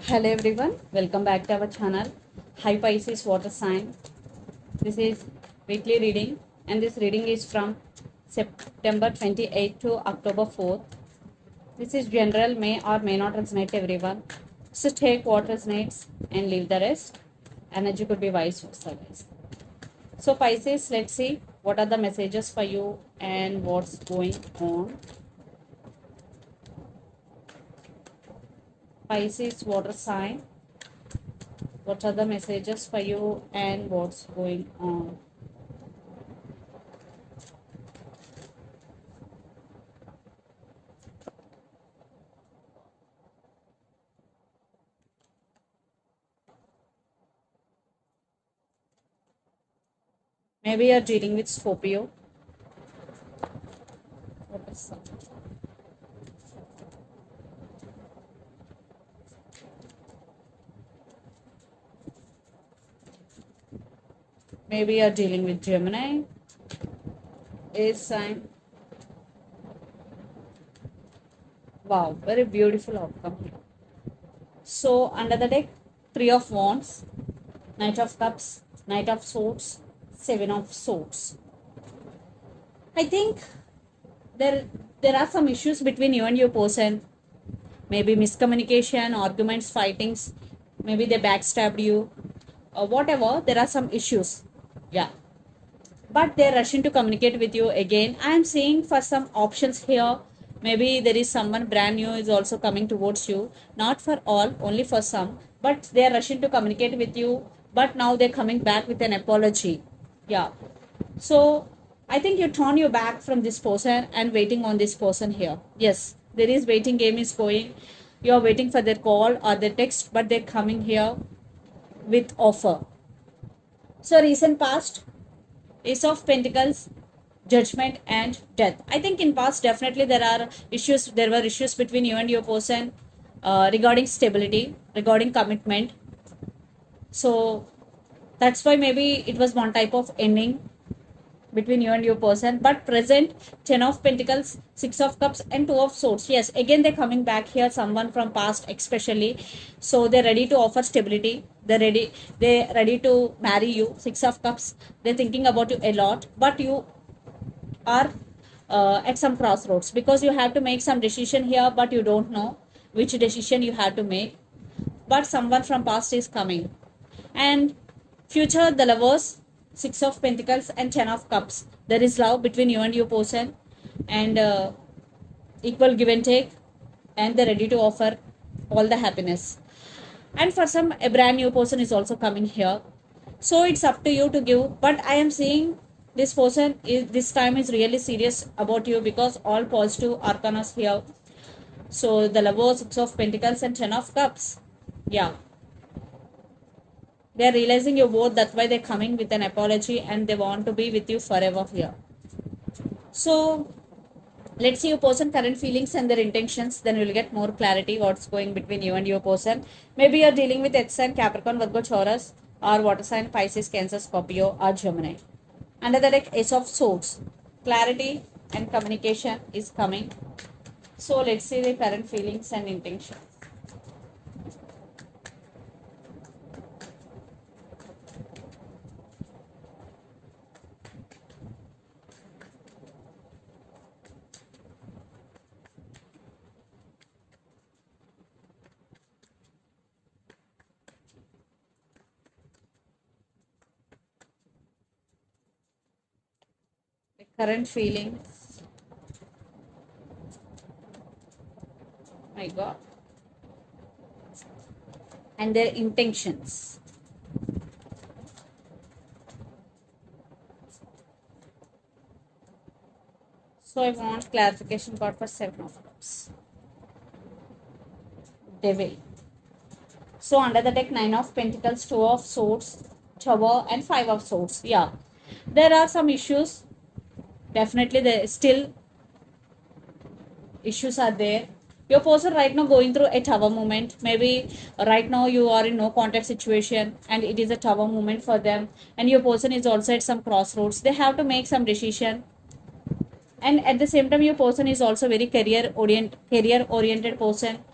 Hello everyone, welcome back to our channel. Hi Pisces Water Sign. This is weekly reading and this reading is from September 28th to October 4th. This is general, may or may not resonate everyone. So take what resonates and leave the rest. Energy could be vice versa, guys. So Pisces, let's see what are the messages for you and what's going on. Pisces Water Sign. What are the messages for you and what's going on? Maybe you're dealing with Scorpio. What is that? Maybe you're dealing with Gemini. Ace sign. Wow, very beautiful outcome here. So under the deck, Three of Wands, Knight of Cups, Knight of Swords, Seven of Swords. I think there are some issues between you and your person. Maybe miscommunication, arguments, fightings. Maybe they backstabbed you. Or whatever, there are some issues. Yeah. But they're rushing to communicate with you again. I am seeing for some options here. Maybe there is someone brand new is also coming towards you. Not for all, only for some. But they're rushing to communicate with you. But now they're coming back with an apology. Yeah. So I think you turn your back from this person and waiting on this person here. Yes, there is waiting game is going. You are waiting for their call or their text, but they're coming here with offer. So recent past, Ace of Pentacles, Judgment and Death. I think in past definitely there were issues between you and your person regarding stability, regarding commitment. So that's why maybe it was one type of ending between you and your person. But present, Ten of Pentacles, Six of Cups and Two of Swords. Yes, again they're coming back here, someone from past especially. So they're ready to offer stability. They're ready to marry you. Six of Cups, they're thinking about you a lot, but you are at some crossroads because you have to make some decision here, but you don't know which decision you have to make. But someone from past is coming. And future, the Lovers, Six of Pentacles and Ten of Cups. There is love between you and your person, and equal give and take, and they're ready to offer all the happiness. And for some, a brand new person is also coming here. So it's up to you to give. But I am seeing this person is this time is really serious about you because all positive arcanas here. So the Lovers, Six of Pentacles and Ten of Cups. Yeah. They're realizing your worth, that's why they're coming with an apology and they want to be with you forever here. So let's see your person current feelings and their intentions, then we'll get more clarity what's going between you and your person. Maybe you're dealing with Earth sign, Capricorn, Virgo, Taurus, or water sign, Pisces, Cancer, Scorpio, or Gemini. Under the deck, Ace of Swords. Clarity and communication is coming. So let's see the current feelings and intentions. Current feelings. My God. And their intentions. So I want clarification card for Seven of Cups. Devil. So under the deck, Nine of Pentacles, Two of Swords, Tower and Five of Swords. Yeah. There are some issues. Definitely there still issues are there. Your person right now going through a tower moment. Maybe right now you are in no contact situation and it is a tower moment for them. And your person is also at some crossroads. They have to make some decision. And at the same time, your person is also very career oriented person.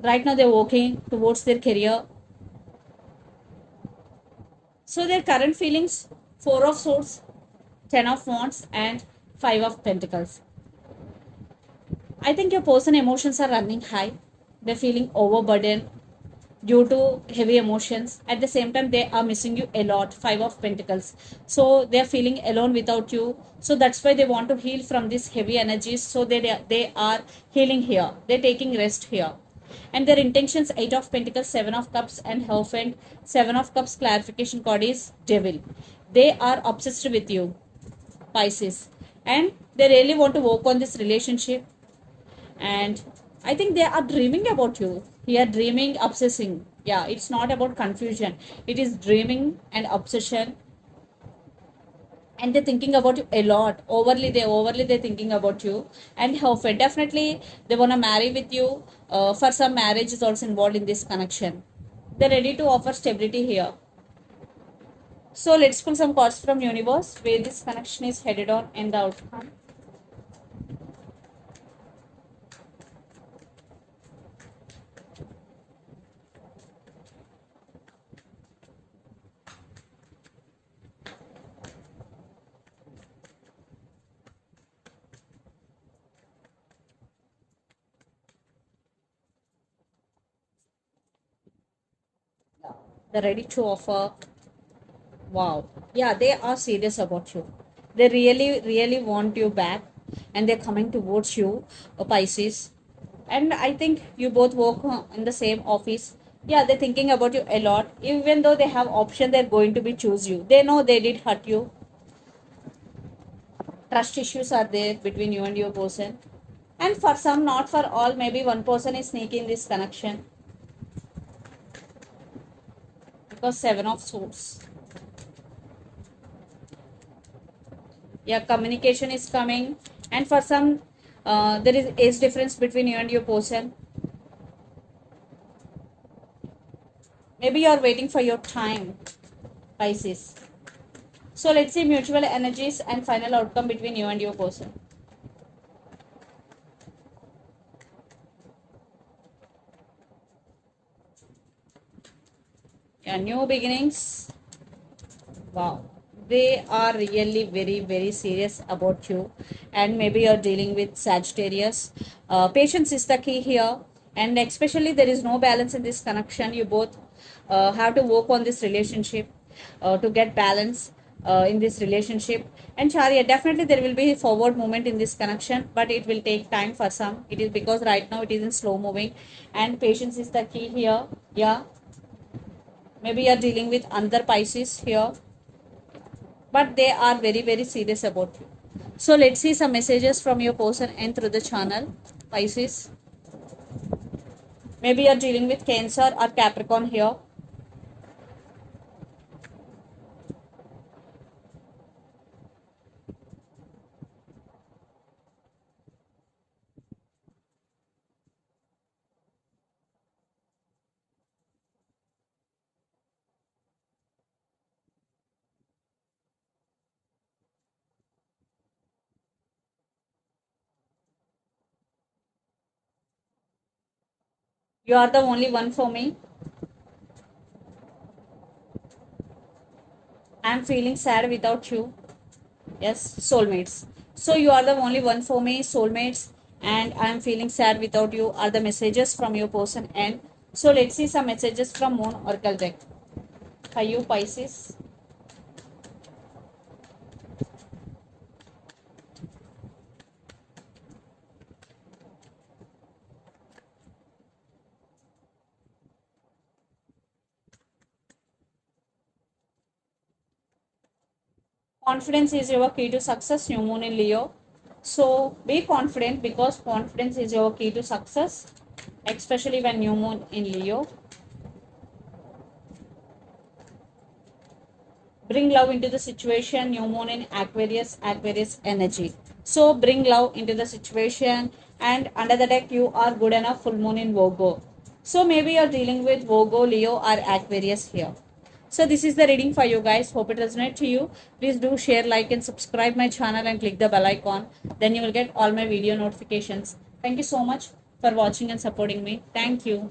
Right now they're working towards their career. So their current feelings, 4 of Swords, 10 of Wands and 5 of Pentacles. I think your person emotions are running high. They're feeling overburdened due to heavy emotions. At the same time, they are missing you a lot. 5 of Pentacles. So they are feeling alone without you. So that's why they want to heal from these heavy energies. So they are healing here. They're taking rest here. And their intentions, 8 of Pentacles, 7 of Cups and Hierophant. 7 of Cups clarification card is Devil. They are obsessed with you, Pisces. And they really want to work on this relationship. And I think they are dreaming about you. They are dreaming, obsessing. Yeah, it's not about confusion. It is dreaming and obsession. And they're thinking about you a lot. They're thinking about you. And Hierophant, definitely they want to marry with you. For some, marriage is also involved in this connection. They're ready to offer stability here. So let's pull some cards from universe where this connection is headed on and the outcome. They're ready to offer. Wow. Yeah, they are serious about you. They really, really want you back and they're coming towards you, Pisces. And I think you both work in the same office. Yeah, they're thinking about you a lot. Even though they have option, they're going to be choose you. They know they did hurt you. Trust issues are there between you and your person. And for some, not for all, maybe one person is sneaking this connection. Because 7 of Swords. Yeah, communication is coming. And for some, there is age difference between you and your person. Maybe you are waiting for your time, Pisces. So let's see mutual energies and final outcome between you and your person. Yeah, new beginnings. Wow. They are really very, very serious about you. And maybe you're dealing with Sagittarius. Patience is the key here. And especially there is no balance in this connection. You both have to work on this relationship to get balance in this relationship. And Charya, definitely there will be forward movement in this connection, but it will take time for some. It is because right now it is in slow moving. And patience is the key here. Yeah. Maybe you're dealing with another Pisces here, but they are very, very serious about you. So let's see some messages from your person and through the channel, Pisces. Maybe you're dealing with Cancer or Capricorn here. You are the only one for me. I'm feeling sad without you. Yes, soulmates. So you are the only one for me, soulmates, and I'm feeling sad without you are the messages from your person. And so let's see some messages from Moon Oracle deck. For you, Pisces. Confidence is your key to success, new moon in Leo. So be confident because confidence is your key to success, especially when new moon in Leo. Bring love into the situation, new moon in Aquarius, Aquarius energy. So bring love into the situation, and under the deck you are good enough, full moon in Virgo. So maybe you're dealing with Virgo, Leo or Aquarius here. So this is the reading for you guys. Hope it resonates to you. Please do share, like and subscribe my channel and click the bell icon. Then you will get all my video notifications. Thank you so much. for watching and supporting me. Thank you.